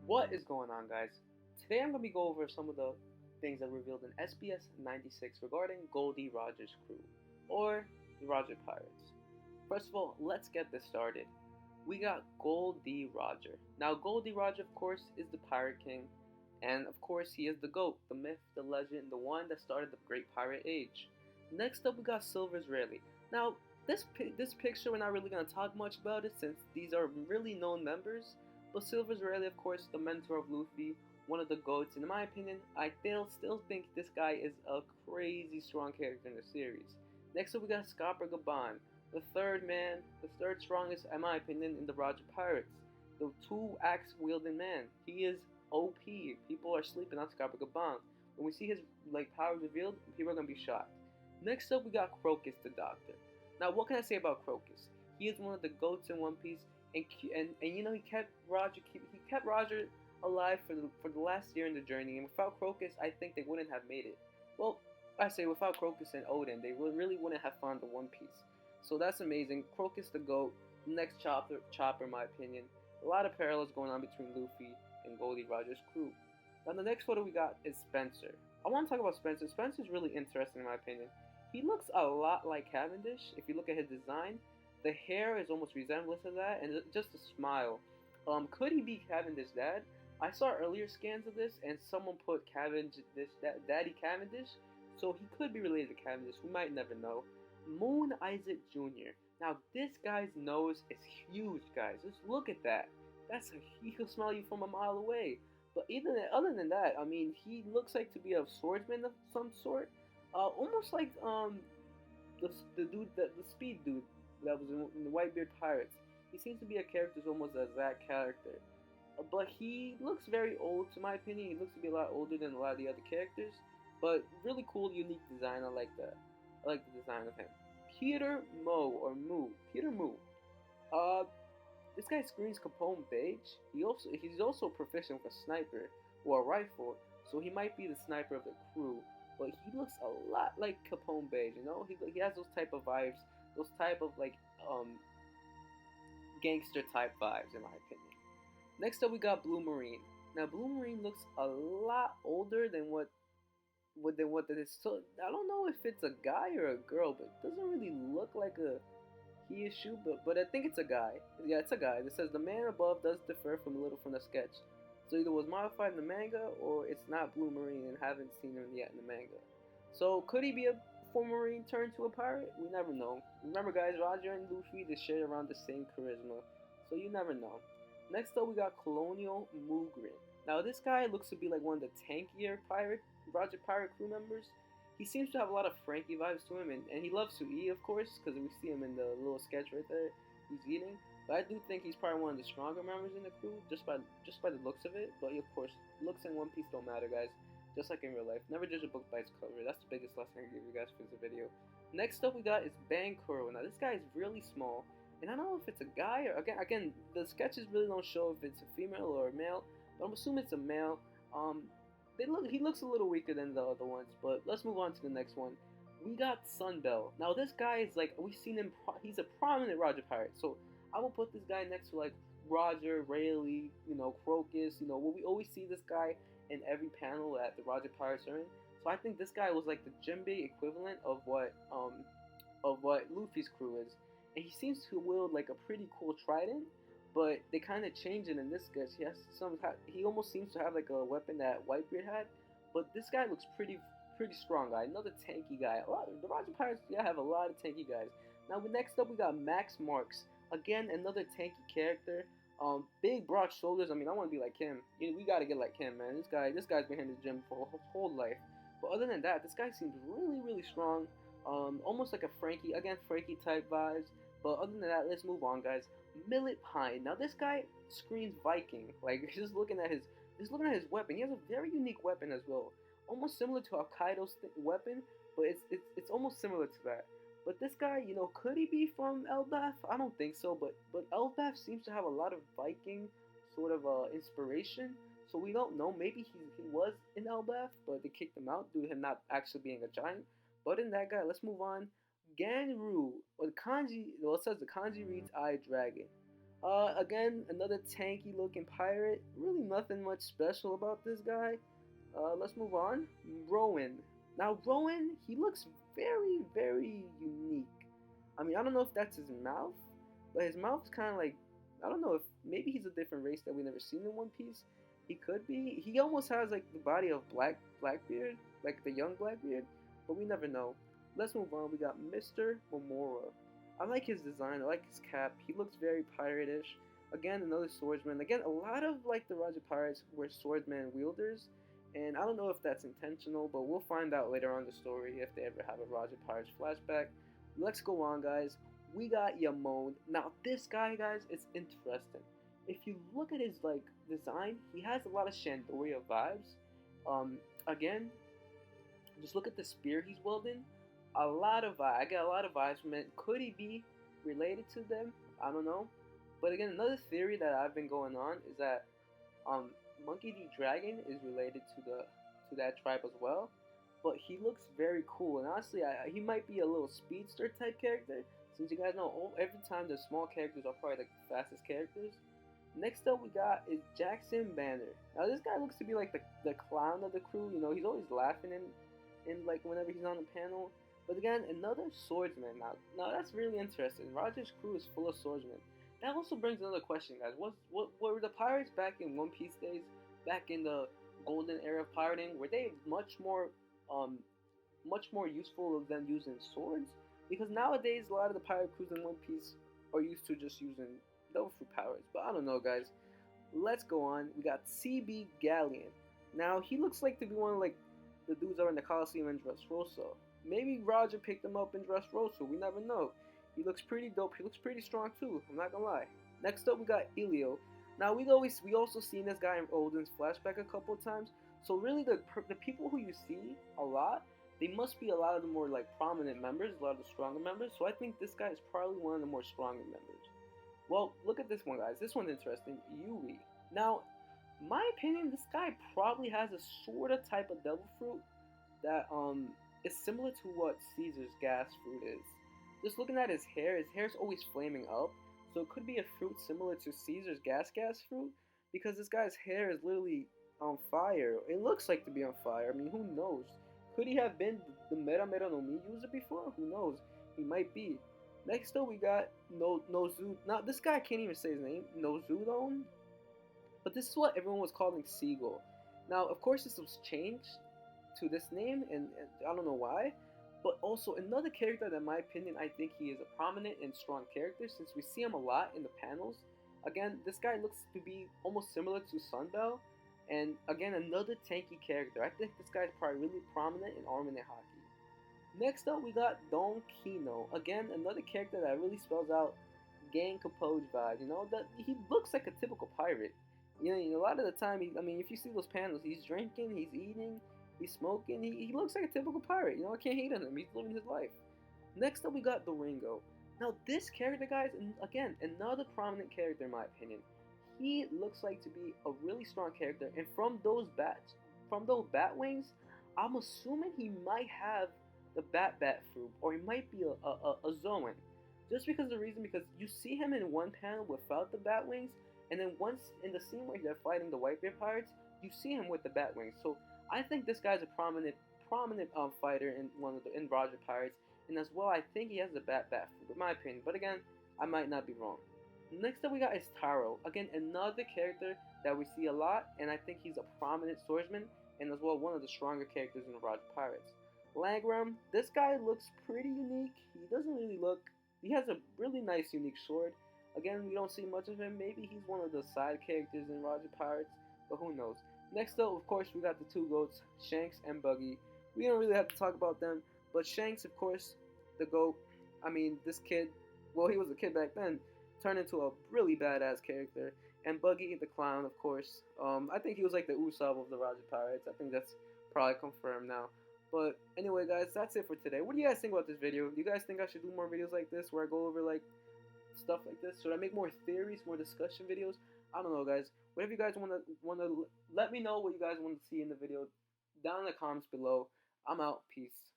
What is going on, guys? Today I'm going to be going over some of the things that were revealed in SBS 96 regarding Goldie Roger's crew, or the Roger Pirates. First of all, let's get this started. We got Goldie Roger. Now, Goldie Roger, of course, is the Pirate King, and of course, he is the GOAT, the myth, the legend, the one that started the Great Pirate Age. Next up, we got Silver's Rayleigh. Now, this picture, we're not really going to talk much about it since these are really known members. But Silver's Rayleigh, of course, the mentor of Luffy, one of the GOATs. And in my opinion, I still think this guy is a crazy strong character in the series. Next up, we got Scopper Gaban, the third man, the third strongest, in my opinion, in the Roger Pirates. The two-axe wielding man. He is OP. People are sleeping on Scopper Gaban. When we see his powers revealed, people are gonna be shocked. Next up, we got Crocus the Doctor. Now, what can I say about Crocus? He is one of the GOATs in One Piece. And you know, he kept Roger alive for the last year in the journey, and without Crocus, I think they wouldn't have made it. Well, I say without Crocus and Odin, they really wouldn't have found the One Piece. So that's amazing. Crocus the GOAT, next Chopper in my opinion. A lot of parallels going on between Luffy and Goldie Roger's crew. Now the next photo we got is Spencer. I want to talk about Spencer. Spencer's really interesting in my opinion. He looks a lot like Cavendish if you look at his design. The hair is almost resemblance of that, and just a smile. Could he be Cavendish's dad? I saw earlier scans of this, and someone put Daddy Cavendish, so he could be related to Cavendish. We might never know. Moon Isaac Jr. Now this guy's nose is huge, guys. Just look at that. He could smell you from a mile away. But other than that, I mean, he looks like to be a swordsman of some sort. Almost like the speed dude that was in the Whitebeard Pirates. He seems to be a character almost as that character. But he looks very old, to my opinion. He looks to be a lot older than a lot of the other characters. But really cool, unique design. I like that. I like the design of him. Peter Moo. This guy screams Capone Beige. He's also proficient with a sniper or a rifle, so he might be the sniper of the crew. But he looks a lot like Capone Beige, you know? He has those type of vibes. Those type of gangster type vibes, in my opinion. Next up, we got Blue Marine. Now, Blue Marine looks a lot older than what it is. So I don't know if it's a guy or a girl, but it doesn't really look like he issue. But I think it's a guy. Yeah, it's a guy. It says the man above does differ from a little from the sketch. So either was modified in the manga or it's not Blue Marine and haven't seen him yet in the manga. So could he be a former Marine turned to a pirate? We never know. Remember, guys, Roger and Luffy, they share around the same charisma, so you never know. Next up, we got Colonial Mugrin. Now, this guy looks to be like one of the tankier Roger Pirate crew members. He seems to have a lot of Frankie vibes to him, and he loves to eat, of course, because we see him in the little sketch right there. He's eating, but I do think he's probably one of the stronger members in the crew, just by the looks of it. But of course, looks in One Piece don't matter, guys. Just like in real life. Never judge a book by its cover. That's the biggest lesson I can give you guys for this video. Next up we got is Bankuro. Now this guy is really small. And I don't know if it's a guy or again the sketches really don't show if it's a female or a male. But I'm assuming it's a male. He looks a little weaker than the other ones, but let's move on to the next one. We got Sunbell. Now this guy is we've seen him, he's a prominent Roger Pirate. So I will put this guy next to Roger, Rayleigh, Crocus, what we always see this guy in every panel that the Roger Pirates are in. So I think this guy was like the Jinbei equivalent of what Luffy's crew is. And he seems to wield a pretty cool trident, but they kind of change it in this sketch. He almost seems to have a weapon that Whitebeard had, but this guy looks pretty strong guy. Another tanky guy. The Roger Pirates have a lot of tanky guys. Now next up we got Max Marks. Again, another tanky character. Big broad shoulders. I mean, I want to be like him. We gotta get like him, man. This guy's been in the gym for his whole life. But other than that, this guy seems really strong. Almost like a Frankie. Again, Frankie type vibes. But other than that, let's move on, guys. Millet Pine. Now this guy screams Viking. Just looking at his weapon. He has a very unique weapon as well. Almost similar to Hokkaido's weapon, but it's almost similar to that. But this guy, could he be from Elbaf? I don't think so, but Elbaf seems to have a lot of Viking sort of inspiration. So we don't know. Maybe he was in Elbaf, but they kicked him out due to him not actually being a giant. But in that guy, let's move on. Ganru, or the kanji, it says the kanji reads Eye Dragon. Again, another tanky looking pirate. Really nothing much special about this guy. Let's move on. Rowan. Now Rowan, he looks very, very unique. I mean, I don't know if that's his mouth, but his mouth's kind of like, I don't know if maybe he's a different race that we never seen in One Piece. He could be. He almost has like the body of Blackbeard, like the young Blackbeard, but we never know. Let's move on. We got Mr. Momora. I like his design. I like his cap. He looks very pirate-ish. Again, another swordsman. Again, a lot of like the Roger Pirates were swordsman wielders, and I don't know if that's intentional, but we'll find out later on the story if they ever have a Roger Pirates flashback. Let's go on, guys. We got Yamon. Now, this guy, guys, is interesting. If you look at his like design, he has a lot of Shandoria vibes. Again, just look at the spear he's wielding. A lot of I get a lot of vibes from it. Could he be related to them? I don't know. But again, another theory that I've been going on is that Monkey D. Dragon is related to that tribe as well. But he looks very cool, and honestly, he might be a little speedster type character. Since you guys know, every time the small characters are probably like the fastest characters. Next up, we got is Jackson Banner. Now, this guy looks to be like the clown of the crew. You know, he's always laughing in like whenever he's on the panel. But again, another swordsman. Now that's really interesting. Roger's crew is full of swordsmen. That also brings another question, guys. What were the pirates back in One Piece days? Back in the golden era of pirating, were they much more useful than using swords? Because nowadays, a lot of the pirate crews in One Piece are used to just using devil fruit powers. But I don't know, guys. Let's go on. We got CB Galleon. Now he looks like to be one of like the dudes that are in the Coliseum in Dressrosa. Maybe Roger picked him up in Dressrosa. We never know. He looks pretty dope. He looks pretty strong too. I'm not gonna lie. Next up, we got Elio. Now we also seen this guy in Odin's flashback a couple of times. So really, the people who you see a lot, they must be a lot of the more like prominent members, a lot of the stronger members. So I think this guy is probably one of the more stronger members. Well, look at this one, guys. This one's interesting. Yui. Now, my opinion, this guy probably has a sort of type of devil fruit that is similar to what Caesar's gas fruit is. Just looking at his hair's always flaming up. So it could be a fruit similar to Caesar's gas fruit, because this guy's hair is literally on fire. It looks like to be on fire. I mean, who knows? Could he have been the Mera no Mi user before? Who knows? He might be. Next up, we got Nozu. Now, this guy, I can't even say his name. Nozudon? But this is what everyone was calling Seagull. Now, of course, this was changed to this name, and I don't know why. But also, another character that, in my opinion, I think he is a prominent and strong character, since we see him a lot in the panels. Again, this guy looks to be almost similar to Sunbell. And again, another tanky character. I think this guy's probably really prominent in Armin and Haki. Next up, we got Don Kino. Again, another character that really spells out gang Capoge vibe. You know, that he looks like a typical pirate. You know, a lot of the time, I mean, if you see those panels, he's drinking, he's eating, he's smoking. He looks like a typical pirate. You know, I can't hate on him. He's living his life. Next up, we got Doringo. Now, this character, guys, again, another prominent character in my opinion. He looks like to be a really strong character, and from those bat wings, I'm assuming he might have the bat fruit, or he might be a Zoan. Just because because you see him in one panel without the bat wings, and then once in the scene where they're fighting the Whitebeard pirates, you see him with the bat wings. So I think this guy's a prominent fighter in Roger Pirates, and as well, I think he has the bat fruit, in my opinion. But again, I might not be wrong. Next up, we got is Taro. Again, another character that we see a lot, and I think he's a prominent swordsman, and as well one of the stronger characters in the Roger Pirates. Langram, this guy looks pretty unique. He doesn't really look. He has a really nice, unique sword. Again, we don't see much of him. Maybe he's one of the side characters in Roger Pirates, but who knows? Next up, of course, we got the two goats, Shanks and Buggy. We don't really have to talk about them, but Shanks, of course, the goat. I mean, this kid. Well, he was a kid back then. Turned into a really badass character. And Buggy the Clown, of course. I think he was like the Usopp of the Roger Pirates. I think that's probably confirmed now. But anyway, guys, that's it for today. What do you guys think about this video? Do you guys think I should do more videos like this where I go over like stuff like this? Should I make more theories, more discussion videos? I don't know, guys. Whatever you guys wanna let me know what you guys want to see in the video down in the comments below. I'm out. Peace.